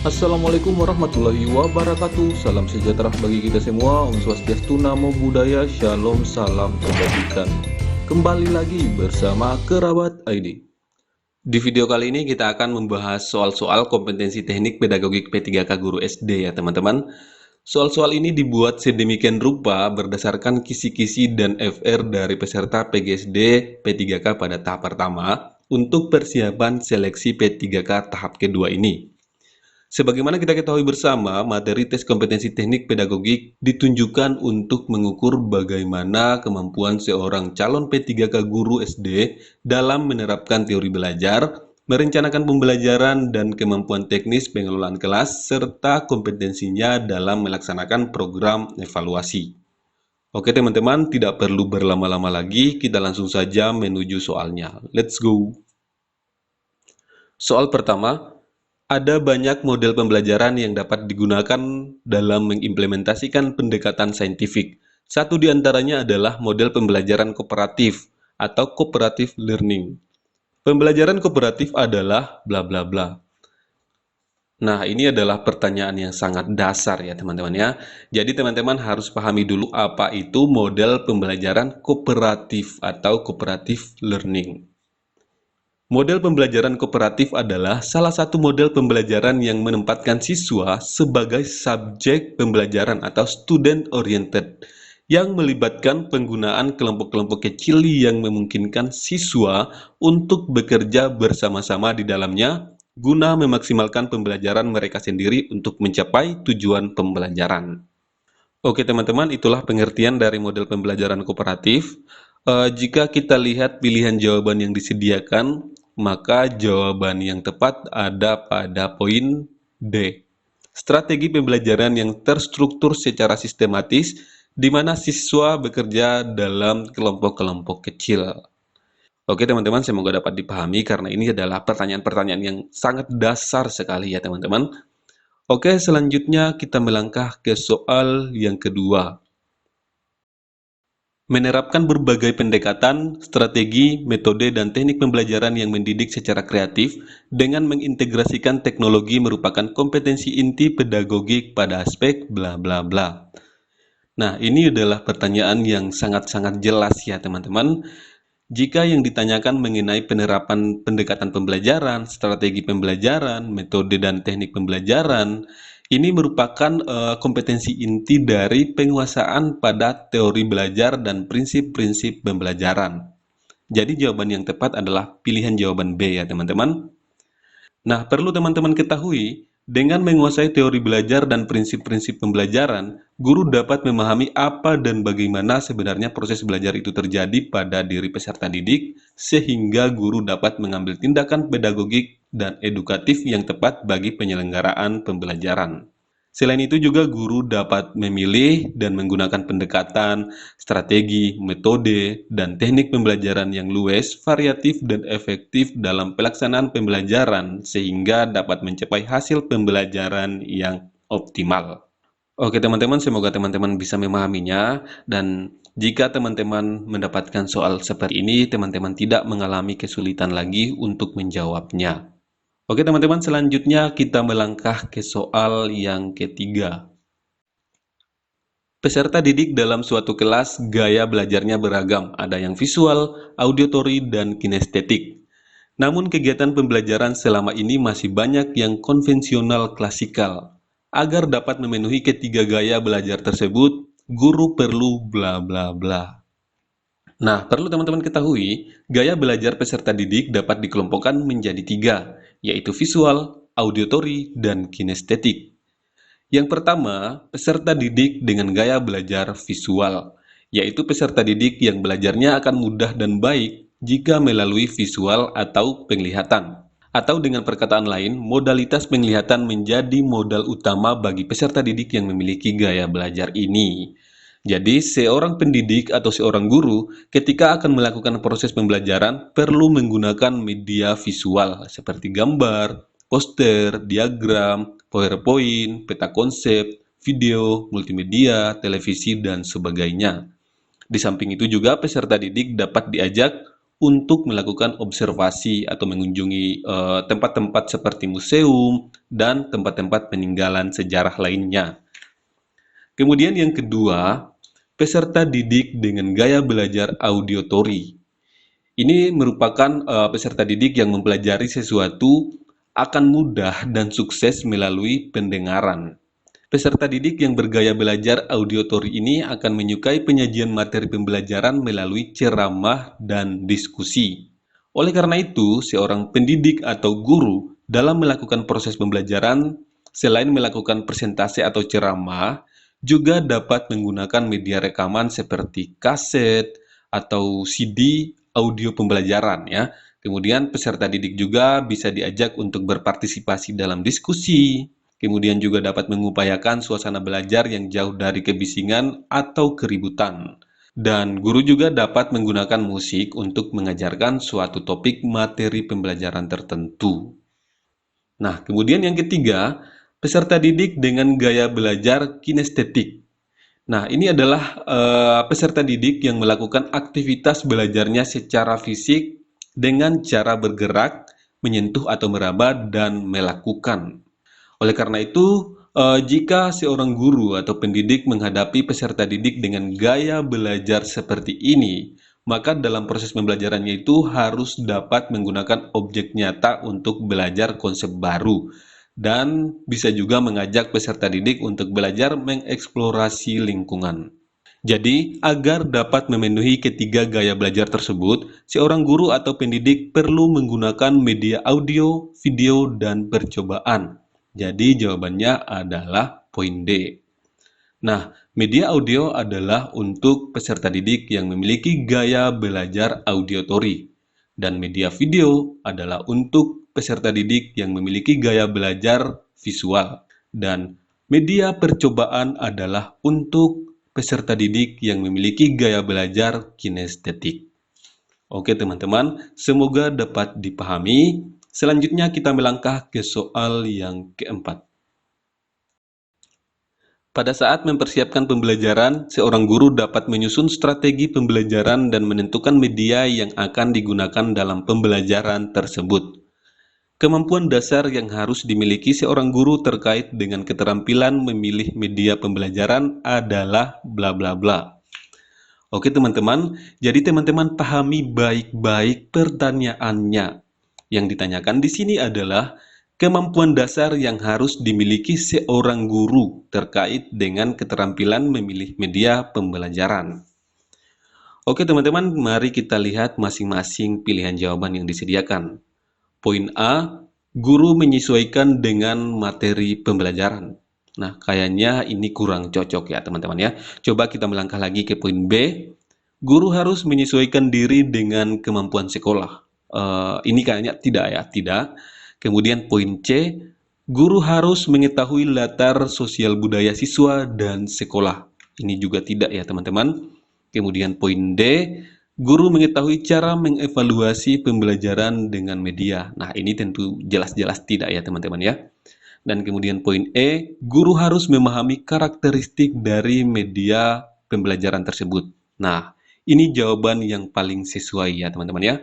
Assalamualaikum warahmatullahi wabarakatuh. Salam sejahtera bagi kita semua. Om Swastiastu, Namo Buddhaya, Shalom, salam kebajikan. Kembali lagi bersama Kerabat ID. Di video kali ini kita akan membahas soal-soal kompetensi teknik pedagogik P3K Guru SD ya teman-teman. Soal-soal ini dibuat sedemikian rupa berdasarkan kisi-kisi dan FR dari peserta PGSD P3K pada tahap pertama untuk persiapan seleksi P3K tahap kedua ini. Sebagaimana kita ketahui bersama, materi tes kompetensi teknik pedagogik ditunjukkan untuk mengukur bagaimana kemampuan seorang calon P3K guru SD dalam menerapkan teori belajar, merencanakan pembelajaran dan kemampuan teknis pengelolaan kelas, serta kompetensinya dalam melaksanakan program evaluasi. Oke teman-teman, tidak perlu berlama-lama lagi, kita langsung saja menuju soalnya. Let's go! Soal pertama, ada banyak model pembelajaran yang dapat digunakan dalam mengimplementasikan pendekatan saintifik. Satu di antaranya adalah model pembelajaran kooperatif atau cooperative learning. Pembelajaran kooperatif adalah bla bla bla. Nah, ini adalah pertanyaan yang sangat dasar ya teman-teman ya. Jadi teman-teman harus pahami dulu apa itu model pembelajaran kooperatif atau cooperative learning. Model pembelajaran kooperatif adalah salah satu model pembelajaran yang menempatkan siswa sebagai subjek pembelajaran atau student oriented, yang melibatkan penggunaan kelompok-kelompok kecil yang memungkinkan siswa untuk bekerja bersama-sama di dalamnya guna memaksimalkan pembelajaran mereka sendiri untuk mencapai tujuan pembelajaran. Oke teman-teman, itulah pengertian dari model pembelajaran kooperatif. Jika kita lihat pilihan jawaban yang disediakan, maka jawaban yang tepat ada pada poin D. Strategi pembelajaran yang terstruktur secara sistematis, di mana siswa bekerja dalam kelompok-kelompok kecil. Oke teman-teman, semoga dapat dipahami karena ini adalah pertanyaan-pertanyaan yang sangat dasar sekali ya teman-teman. Oke, selanjutnya kita melangkah ke soal yang kedua. Menerapkan berbagai pendekatan, strategi, metode, dan teknik pembelajaran yang mendidik secara kreatif dengan mengintegrasikan teknologi merupakan kompetensi inti pedagogik pada aspek bla bla bla. Nah, ini adalah pertanyaan yang sangat-sangat jelas ya teman-teman. Jika yang ditanyakan mengenai penerapan pendekatan pembelajaran, strategi pembelajaran, metode dan teknik pembelajaran, ini merupakan kompetensi inti dari penguasaan pada teori belajar dan prinsip-prinsip pembelajaran. Jadi jawaban yang tepat adalah pilihan jawaban B ya teman-teman. Nah, perlu teman-teman ketahui, dengan menguasai teori belajar dan prinsip-prinsip pembelajaran, guru dapat memahami apa dan bagaimana sebenarnya proses belajar itu terjadi pada diri peserta didik, sehingga guru dapat mengambil tindakan pedagogik dan edukatif yang tepat bagi penyelenggaraan pembelajaran. Selain itu juga guru dapat memilih dan menggunakan pendekatan, strategi, metode, dan teknik pembelajaran yang luas, variatif, dan efektif dalam pelaksanaan pembelajaran sehingga dapat mencapai hasil pembelajaran yang optimal. Oke teman-teman, semoga teman-teman bisa memahaminya, dan jika teman-teman mendapatkan soal seperti ini, teman-teman tidak mengalami kesulitan lagi untuk menjawabnya. Oke teman-teman, selanjutnya kita melangkah ke soal yang ketiga. Peserta didik dalam suatu kelas gaya belajarnya beragam, ada yang visual, auditory, dan kinestetik. Namun kegiatan pembelajaran selama ini masih banyak yang konvensional klasikal. Agar dapat memenuhi ketiga gaya belajar tersebut, guru perlu bla bla bla. Nah, perlu teman-teman ketahui, gaya belajar peserta didik dapat dikelompokkan menjadi tiga, yaitu visual, auditory, dan kinestetik. Yang pertama, peserta didik dengan gaya belajar visual, yaitu peserta didik yang belajarnya akan mudah dan baik jika melalui visual atau penglihatan. Atau dengan perkataan lain, modalitas penglihatan menjadi modal utama bagi peserta didik yang memiliki gaya belajar ini. Jadi, seorang pendidik atau seorang guru ketika akan melakukan proses pembelajaran perlu menggunakan media visual seperti gambar, poster, diagram, PowerPoint, peta konsep, video, multimedia, televisi, dan sebagainya. Di samping itu juga peserta didik dapat diajak untuk melakukan observasi atau mengunjungi tempat-tempat seperti museum dan tempat-tempat peninggalan sejarah lainnya. Kemudian yang kedua, peserta didik dengan gaya belajar auditory. Ini merupakan peserta didik yang mempelajari sesuatu akan mudah dan sukses melalui pendengaran. Peserta didik yang bergaya belajar auditory ini akan menyukai penyajian materi pembelajaran melalui ceramah dan diskusi. Oleh karena itu, seorang pendidik atau guru dalam melakukan proses pembelajaran, selain melakukan presentasi atau ceramah, juga dapat menggunakan media rekaman seperti kaset atau CD audio pembelajaran ya. Kemudian peserta didik juga bisa diajak untuk berpartisipasi dalam diskusi. Kemudian juga dapat mengupayakan suasana belajar yang jauh dari kebisingan atau keributan. Dan guru juga dapat menggunakan musik untuk mengajarkan suatu topik materi pembelajaran tertentu. Nah, kemudian yang ketiga, peserta didik dengan gaya belajar kinestetik. Nah, ini adalah peserta didik yang melakukan aktivitas belajarnya secara fisik dengan cara bergerak, menyentuh atau meraba, dan melakukan. Oleh karena itu, jika seorang guru atau pendidik menghadapi peserta didik dengan gaya belajar seperti ini, maka dalam proses pembelajarannya itu harus dapat menggunakan objek nyata untuk belajar konsep baru, dan bisa juga mengajak peserta didik untuk belajar mengeksplorasi lingkungan. Jadi, agar dapat memenuhi ketiga gaya belajar tersebut, seorang guru atau pendidik perlu menggunakan media audio, video, dan percobaan. Jadi, jawabannya adalah poin D. Nah, media audio adalah untuk peserta didik yang memiliki gaya belajar auditory, dan media video adalah untuk peserta didik yang memiliki gaya belajar visual, dan media percobaan adalah untuk peserta didik yang memiliki gaya belajar kinestetik. Oke teman-teman, semoga dapat dipahami. Selanjutnya kita melangkah ke soal yang keempat. Pada saat mempersiapkan pembelajaran, seorang guru dapat menyusun strategi pembelajaran dan menentukan media yang akan digunakan dalam pembelajaran tersebut. Kemampuan dasar yang harus dimiliki seorang guru terkait dengan keterampilan memilih media pembelajaran adalah bla bla bla. Oke teman-teman, jadi teman-teman pahami baik-baik pertanyaannya. Yang ditanyakan di sini adalah kemampuan dasar yang harus dimiliki seorang guru terkait dengan keterampilan memilih media pembelajaran. Oke teman-teman, mari kita lihat masing-masing pilihan jawaban yang disediakan. Poin A, guru menyesuaikan dengan materi pembelajaran. Nah, kayaknya ini kurang cocok ya teman-teman ya. Coba kita melangkah lagi ke poin B, guru harus menyesuaikan diri dengan kemampuan sekolah. Ini kayaknya tidak ya, tidak. Kemudian poin C, guru harus mengetahui latar sosial budaya siswa dan sekolah. Ini juga tidak ya teman-teman. Kemudian poin D, guru mengetahui cara mengevaluasi pembelajaran dengan media. Nah, ini tentu jelas-jelas tidak ya teman-teman ya. Dan kemudian poin E, guru harus memahami karakteristik dari media pembelajaran tersebut. Nah, ini jawaban yang paling sesuai ya teman-teman ya.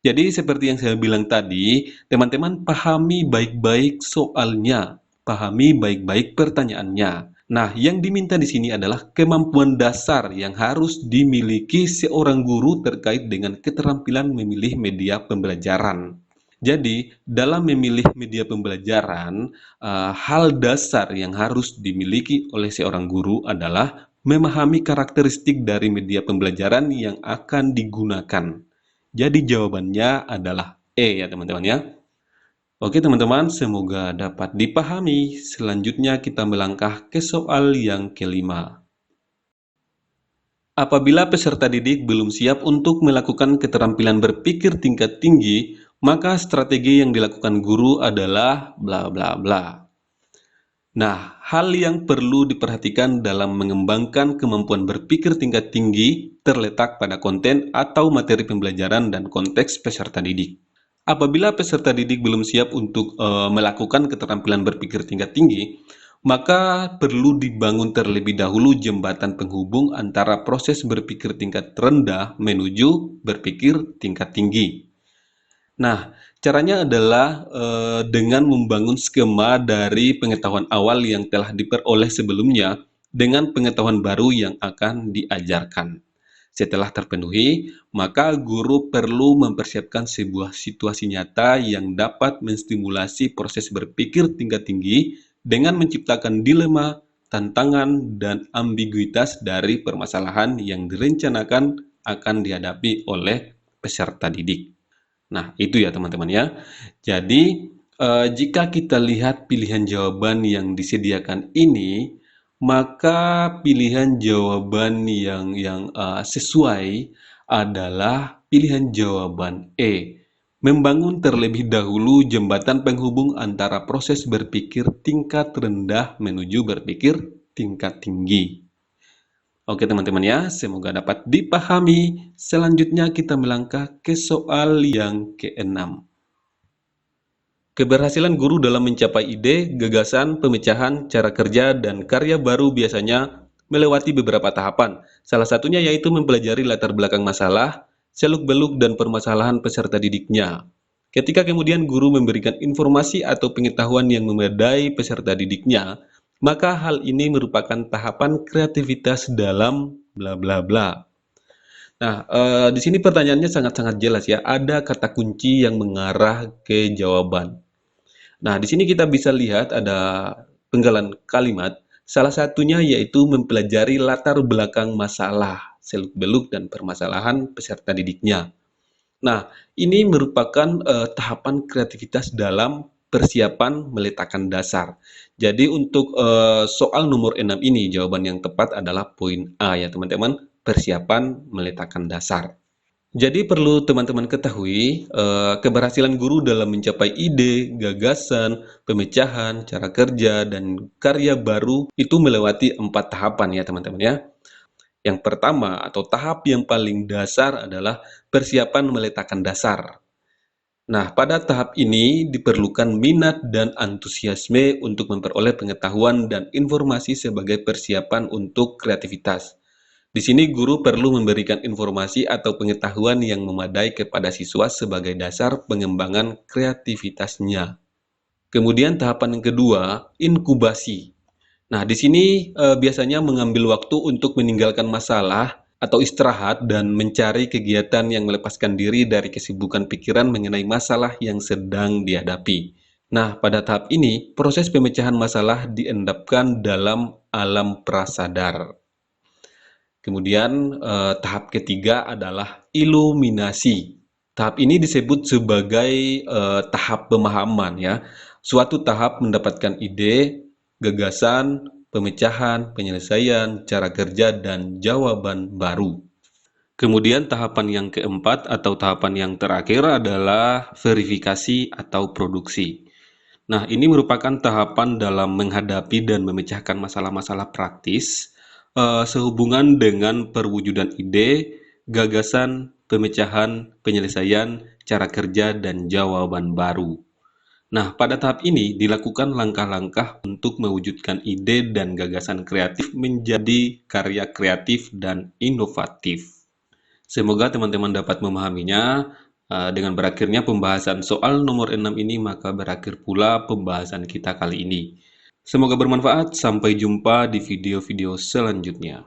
Jadi seperti yang saya bilang tadi, teman-teman pahami baik-baik soalnya, pahami baik-baik pertanyaannya. Nah, yang diminta di sini adalah kemampuan dasar yang harus dimiliki seorang guru terkait dengan keterampilan memilih media pembelajaran. Jadi, dalam memilih media pembelajaran, hal dasar yang harus dimiliki oleh seorang guru adalah memahami karakteristik dari media pembelajaran yang akan digunakan. Jadi jawabannya adalah E ya teman-teman ya. Oke teman-teman, semoga dapat dipahami. Selanjutnya kita melangkah ke soal yang kelima. Apabila peserta didik belum siap untuk melakukan keterampilan berpikir tingkat tinggi, maka strategi yang dilakukan guru adalah bla bla bla. Nah, hal yang perlu diperhatikan dalam mengembangkan kemampuan berpikir tingkat tinggi terletak pada konten atau materi pembelajaran dan konteks peserta didik. Apabila peserta didik belum siap untuk melakukan keterampilan berpikir tingkat tinggi, maka perlu dibangun terlebih dahulu jembatan penghubung antara proses berpikir tingkat rendah menuju berpikir tingkat tinggi. Nah, caranya adalah dengan membangun skema dari pengetahuan awal yang telah diperoleh sebelumnya dengan pengetahuan baru yang akan diajarkan. Setelah terpenuhi, maka guru perlu mempersiapkan sebuah situasi nyata yang dapat menstimulasi proses berpikir tingkat tinggi dengan menciptakan dilema, tantangan, dan ambiguitas dari permasalahan yang direncanakan akan dihadapi oleh peserta didik. Nah, itu ya teman-teman ya. Jadi, jika kita lihat pilihan jawaban yang disediakan ini, maka pilihan jawaban yang sesuai adalah pilihan jawaban E. Membangun terlebih dahulu jembatan penghubung antara proses berpikir tingkat rendah menuju berpikir tingkat tinggi. Oke teman-teman ya, semoga dapat dipahami. Selanjutnya kita melangkah ke soal yang keenam. Keberhasilan guru dalam mencapai ide, gagasan, pemecahan, cara kerja, dan karya baru biasanya melewati beberapa tahapan. Salah satunya yaitu mempelajari latar belakang masalah, seluk-beluk, dan permasalahan peserta didiknya. Ketika kemudian guru memberikan informasi atau pengetahuan yang memadai peserta didiknya, maka hal ini merupakan tahapan kreativitas dalam bla bla bla. Nah, di sini pertanyaannya sangat-sangat jelas ya. Ada kata kunci yang mengarah ke jawaban. Nah, di sini kita bisa lihat ada penggalan kalimat. Salah satunya yaitu mempelajari latar belakang masalah, seluk-beluk, dan permasalahan peserta didiknya. Nah, ini merupakan tahapan kreativitas dalam persiapan meletakkan dasar. Jadi untuk soal nomor 6 ini, jawaban yang tepat adalah poin A ya teman-teman, persiapan meletakkan dasar. Jadi perlu teman-teman ketahui, keberhasilan guru dalam mencapai ide, gagasan, pemecahan, cara kerja, dan karya baru itu melewati 4 tahapan ya teman-teman ya. Yang pertama atau tahap yang paling dasar adalah persiapan meletakkan dasar. Nah, pada tahap ini diperlukan minat dan antusiasme untuk memperoleh pengetahuan dan informasi sebagai persiapan untuk kreativitas. Di sini guru perlu memberikan informasi atau pengetahuan yang memadai kepada siswa sebagai dasar pengembangan kreativitasnya. Kemudian tahapan yang kedua, inkubasi. Nah, di sini biasanya mengambil waktu untuk meninggalkan masalah atau istirahat dan mencari kegiatan yang melepaskan diri dari kesibukan pikiran mengenai masalah yang sedang dihadapi. Nah, pada tahap ini, proses pemecahan masalah diendapkan dalam alam prasadar. Kemudian tahap ketiga adalah iluminasi. Tahap ini disebut sebagai tahap pemahaman ya. Suatu tahap mendapatkan ide, gagasan, pemecahan, penyelesaian, cara kerja, dan jawaban baru. Kemudian tahapan yang keempat atau tahapan yang terakhir adalah verifikasi atau produksi. Nah, ini merupakan tahapan dalam menghadapi dan memecahkan masalah-masalah praktis sehubungan dengan perwujudan ide, gagasan, pemecahan, penyelesaian, cara kerja, dan jawaban baru. Nah, pada tahap ini dilakukan langkah-langkah untuk mewujudkan ide dan gagasan kreatif menjadi karya kreatif dan inovatif. Semoga teman-teman dapat memahaminya. Dengan berakhirnya pembahasan soal nomor 6 ini, maka berakhir pula pembahasan kita kali ini. Semoga bermanfaat. Sampai jumpa di video-video selanjutnya.